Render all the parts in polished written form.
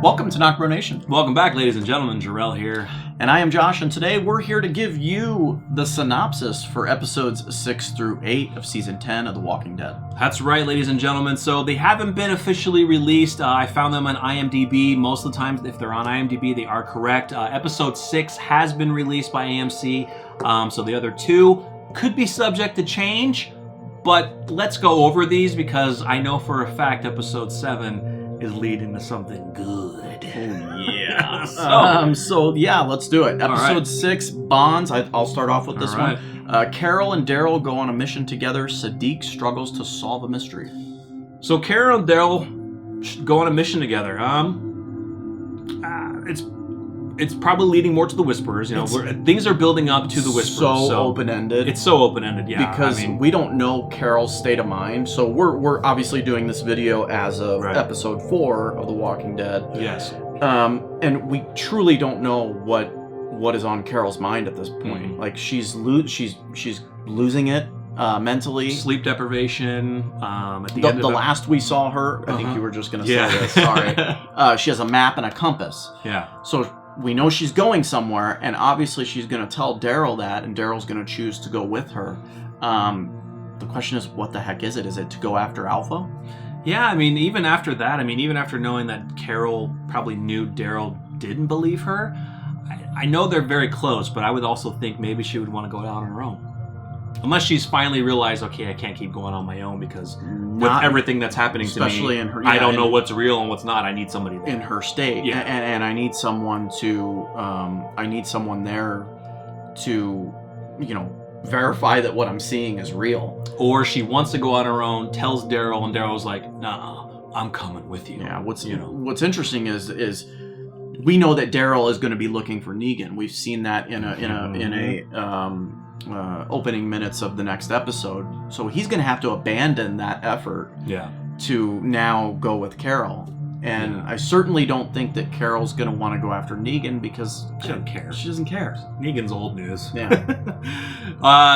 Welcome to NocBro Nation. Welcome back, ladies and gentlemen. Jarrell here. And I am Josh, and today we're here to give you the synopsis for episodes 6 through 8 of Season 10 of The Walking Dead. That's right, ladies and gentlemen. So they haven't been officially released. I found them on IMDb. Most of the time, if they're on IMDb, they are correct. Episode 6 has been released by AMC, so the other two could be subject to change. But let's go over these because I know for a fact Episode 7 is leading to something good. Oh, yeah. So yeah, let's do it. Episode 6, Bonds. I'll start off with this one. Carol and Daryl go on a mission together. Siddiq struggles to solve a mystery. So Carol and Daryl go on a mission together. It's probably leading more to the Whisperers. You know, things are building up to the Whisperers. So open-ended. It's so open-ended, yeah. Because we don't know Carol's state of mind. So we're obviously doing this video as of episode 4 of The Walking Dead. Yes. And we truly don't know what is on Carol's mind at this point. Mm-hmm. Like she's losing it mentally. Sleep deprivation. At the end of last we saw her, I think you were just going to say this. Sorry. She has a map and a compass. Yeah. So we know she's going somewhere, and obviously she's going to tell Daryl that, and Daryl's going to choose to go with her. The question is, what the heck is it? Is it to go after Alpha? Yeah, I mean, even after that, even after knowing that Carol probably knew Daryl didn't believe her, I know they're very close, but I would also think maybe she would want to go out on her own. Unless she's finally realized, okay, I can't keep going on my own because with everything that's happening to me, especially in her, I don't know what's real and what's not. I need somebody there. In her state, and I need someone there to, verify that what I'm seeing is real. Or she wants to go on her own, tells Daryl, and Daryl's like, "Nah, I'm coming with you." Yeah. What's interesting is we know that Daryl is going to be looking for Negan. We've seen that in a opening minutes of the next episode. So he's going to have to abandon that effort to now go with Carol. And I certainly don't think that Carol's going to want to go after Negan because she doesn't care. She doesn't care. Negan's old news. Yeah.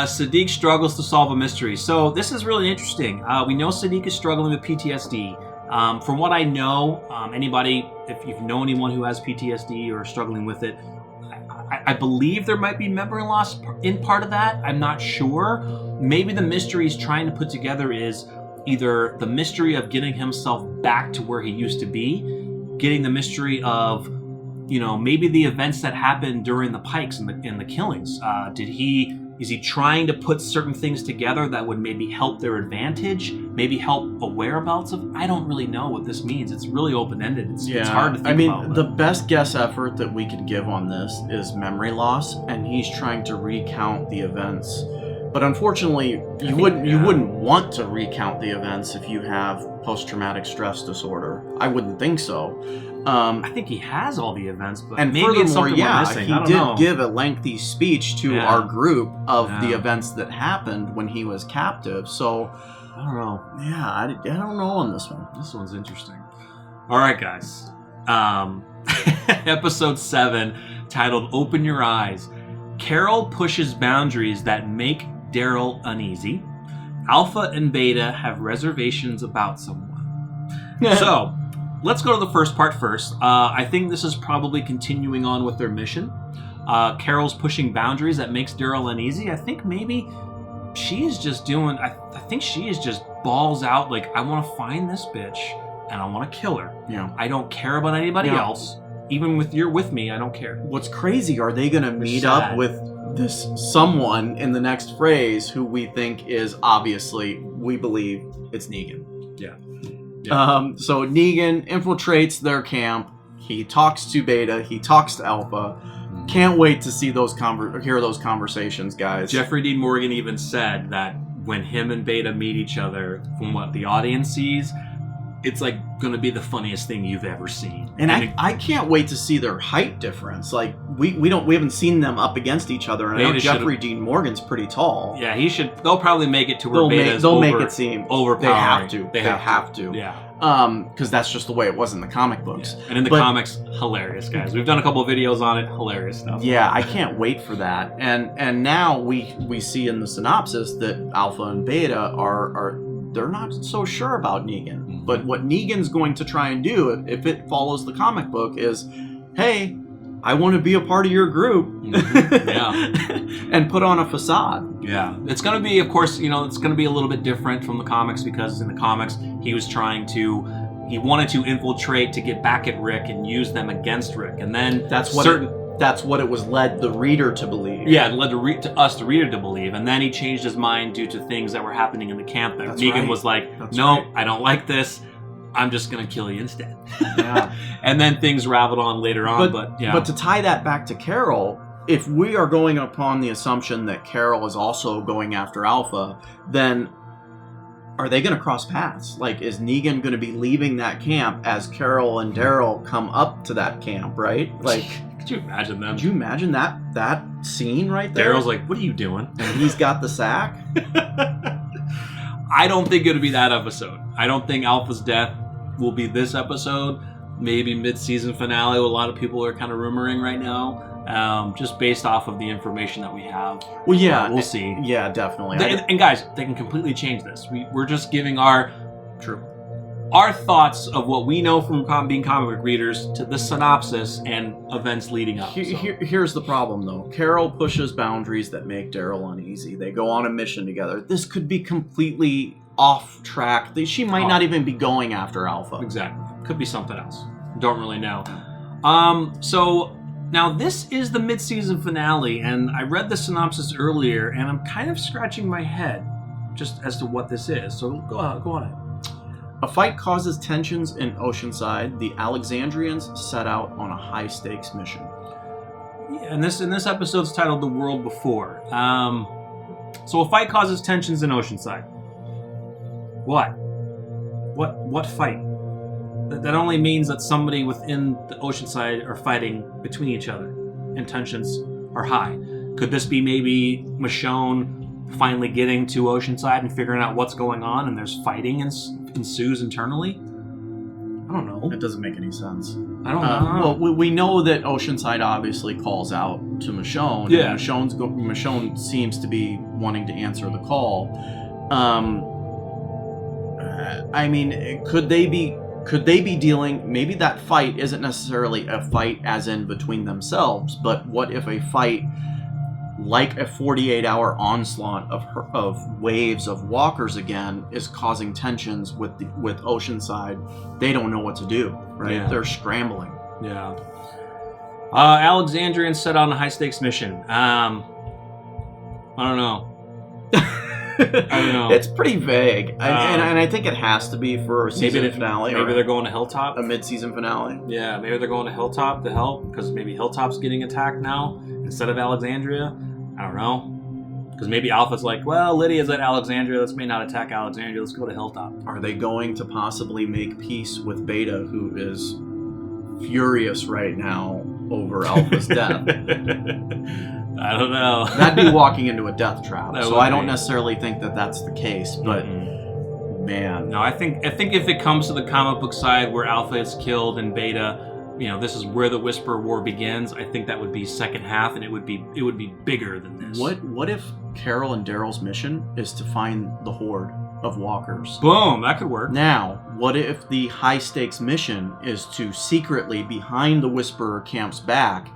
Siddiq struggles to solve a mystery. So this is really interesting. We know Siddiq is struggling with PTSD. From what I know, anybody, if you know anyone who has PTSD or struggling with it, I believe there might be memory loss in part of that. I'm not sure. Maybe the mystery he's trying to put together is either the mystery of getting himself back to where he used to be, getting the mystery of, maybe the events that happened during the Pikes and the killings. Is he trying to put certain things together that would maybe help their advantage, maybe help a whereabouts of? I don't really know what this means. It's really open-ended. It's hard to think about. The best guess effort that we can give on this is memory loss, and he's trying to recount the events. But unfortunately, you wouldn't want to recount the events if you have post-traumatic stress disorder. I wouldn't think so. I think he has all the events, but and maybe it's something we're missing. He did give a lengthy speech to our group of the events that happened when he was captive. So I don't know. Yeah, I don't know on this one. This one's interesting. All right, guys. Episode 7, titled "Open Your Eyes." Carol pushes boundaries that make Daryl uneasy. Alpha and Beta have reservations about someone. So, let's go to the first part first. I think this is probably continuing on with their mission. Carol's pushing boundaries that makes Daryl uneasy. I think maybe she is just doing... I think she is just balls out, like, I want to find this bitch, and I want to kill her. Yeah. I don't care about anybody else. Even with you're with me, I don't care. What's crazy, are they going to meet up with this someone in the next phrase who we think is obviously, we believe it's Negan? Yeah. So Negan infiltrates their camp. He talks to Beta. He talks to Alpha. Can't wait to see hear those conversations, guys. Jeffrey Dean Morgan even said that when him and Beta meet each other, from what the audience sees, it's like going to be the funniest thing you've ever seen. And I can't wait to see their height difference. Like we haven't seen them up against each other. And I know Jeffrey Dean Morgan's pretty tall. Yeah, he should. They'll probably make it to where they'll make it seem overpowering. They have to. Yeah. Because that's just the way it was in the comic books. Yeah. And in the comics, hilarious, guys. We've done a couple of videos on it. Hilarious stuff. Yeah, I can't wait for that. And now we see in the synopsis that Alpha and Beta are they're not so sure about Negan. Mhm. But what Negan's going to try and do, if it follows the comic book, is, hey, I want to be a part of your group. Mhm. Yeah. And put on a facade. Yeah. It's going to be, of course, it's going to be a little bit different from the comics, because in the comics, he wanted to infiltrate to get back at Rick and use them against Rick. And then That's what it was led the reader to believe. Yeah, it led to us, the reader, to believe. And then he changed his mind due to things that were happening in the camp. That Negan was like, no, I don't like this. I'm just going to kill you instead. Yeah. And then things raveled on later on. But to tie that back to Carol, if we are going upon the assumption that Carol is also going after Alpha, then are they going to cross paths? Like, is Negan going to be leaving that camp as Carol and Daryl come up to that camp, right? Like, could you imagine them? Could you imagine that scene right there? Daryl's like, what are you doing? And he's got the sack? I don't think it'll be that episode. I don't think Alpha's death will be this episode. Maybe mid-season finale, what a lot of people are kind of rumoring right now, just based off of the information that we have. Well, yeah. We'll see. Yeah, definitely. And guys, they can completely change this. We're just giving our thoughts of what we know from being comic book readers to the synopsis and events leading up. Here's the problem, though. Carol pushes boundaries that make Daryl uneasy. They go on a mission together. This could be completely off track. She might not even be going after Alpha. Exactly. Could be something else. Don't really know. So now this is the mid-season finale, and I read the synopsis earlier, and I'm kind of scratching my head just as to what this is. So go on ahead. A fight causes tensions in Oceanside. The Alexandrians set out on a high-stakes mission. Yeah, and this episode's titled "The World Before." So a fight causes tensions in Oceanside. What fight? That only means that somebody within the Oceanside are fighting between each other, and tensions are high. Could this be maybe Michonne finally getting to Oceanside and figuring out what's going on, and there's fighting ensues internally? I don't know. It doesn't make any sense. I don't know. Well, we know that Oceanside obviously calls out to Michonne. Yeah. And Michonne seems to be wanting to answer the call. I mean, could they be dealing? Maybe that fight isn't necessarily a fight as in between themselves, but what if a fight like a 48-hour onslaught of waves of walkers again is causing tensions with Oceanside? They don't know what to do, right? Yeah. They're scrambling. Yeah. Alexandrians set out on a high-stakes mission. I don't know. I don't know. It's pretty vague, and I think it has to be for a season finale. Maybe they're going to Hilltop. A mid-season finale. Yeah, maybe they're going to Hilltop to help, because maybe Hilltop's getting attacked now instead of Alexandria. I don't know. Because maybe Alpha's like, well, Lydia's at Alexandria. Let's may not attack Alexandria. Let's go to Hilltop. Are they going to possibly make peace with Beta, who is furious right now over Alpha's death? I don't know. That'd be walking into a death trap. That So would I don't be. necessarily think that that's the case, but man. No, I think if it comes to the comic book side where Alpha is killed and Beta, this is where the Whisper War begins. I think that would be second half, and it would be bigger than this. What if Carol and Daryl's mission is to find the horde of walkers? Boom, that could work. Now, what if the high stakes mission is to secretly, behind the Whisperer camp's back,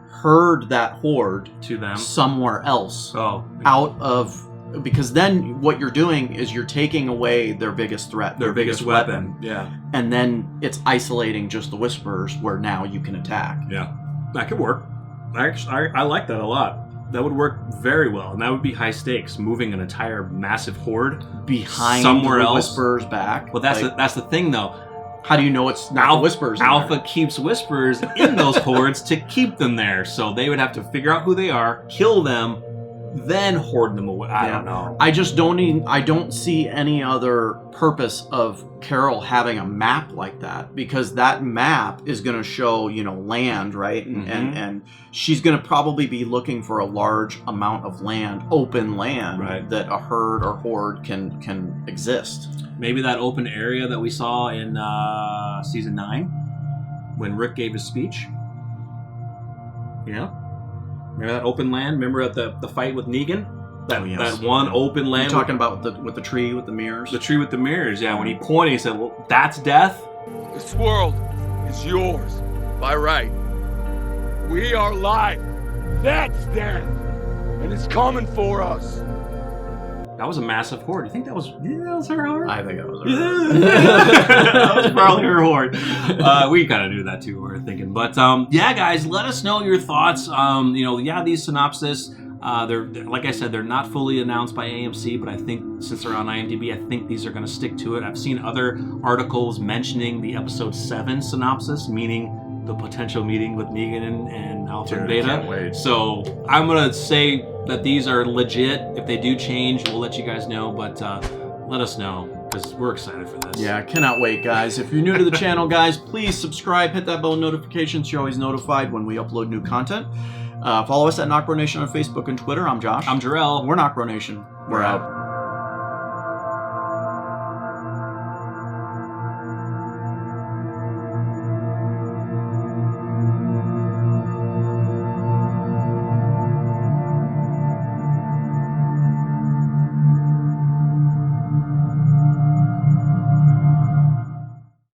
herd that horde To them. somewhere else, Oh, out of, because then what you're doing is you're taking away their biggest threat, their biggest weapon. Yeah. and then it's isolating just the Whisperers where now you can attack. Yeah, that could work. I like that a lot. That would work very well, and that would be high stakes, moving an entire massive horde Behind somewhere the else. Whisperers' back. Well, that's the thing, though. How do you know it's not the Whisperers? in Alpha there? keeps Whisperers in those hordes to keep them there, so they would have to figure out who they are, kill them, then hoard them away. I don't know. I just don't see any other purpose of Carol having a map like that, because that map is going to show, land, right? And she's going to probably be looking for a large amount of land, open land, Right. that a herd or horde can exist. Maybe that open area that we saw in season 9 when Rick gave his speech. Remember that open land? Remember at the fight with Negan? that one open You're land. talking about with the tree with the mirrors. The tree with the mirrors. Yeah, when he pointed, he said, "Well, that's death." This world is yours by right. We are life. That's death. And it's coming for us. That was a massive horde. You think that was her horde? I think that was That was probably her horde. We kind of knew that too. We were thinking, but yeah, guys, let us know your thoughts. These synopsis. They're like I said, they're not fully announced by AMC, but I think since they're on IMDb, I think these are going to stick to it. I've seen other articles mentioning the episode 7 synopsis, meaning the potential meeting with Negan and Alpha and Beta. Can't wait. So I'm gonna say that these are legit. If they do change, we'll let you guys know. But let us know because we're excited for this. Yeah, I cannot wait, guys. If you're new to the channel, guys, please subscribe, hit that bell notification so you're always notified when we upload new content. Follow us at NocBro Nation on Facebook and Twitter. I'm Josh. I'm Daryl. We're NocBro Nation. We're out.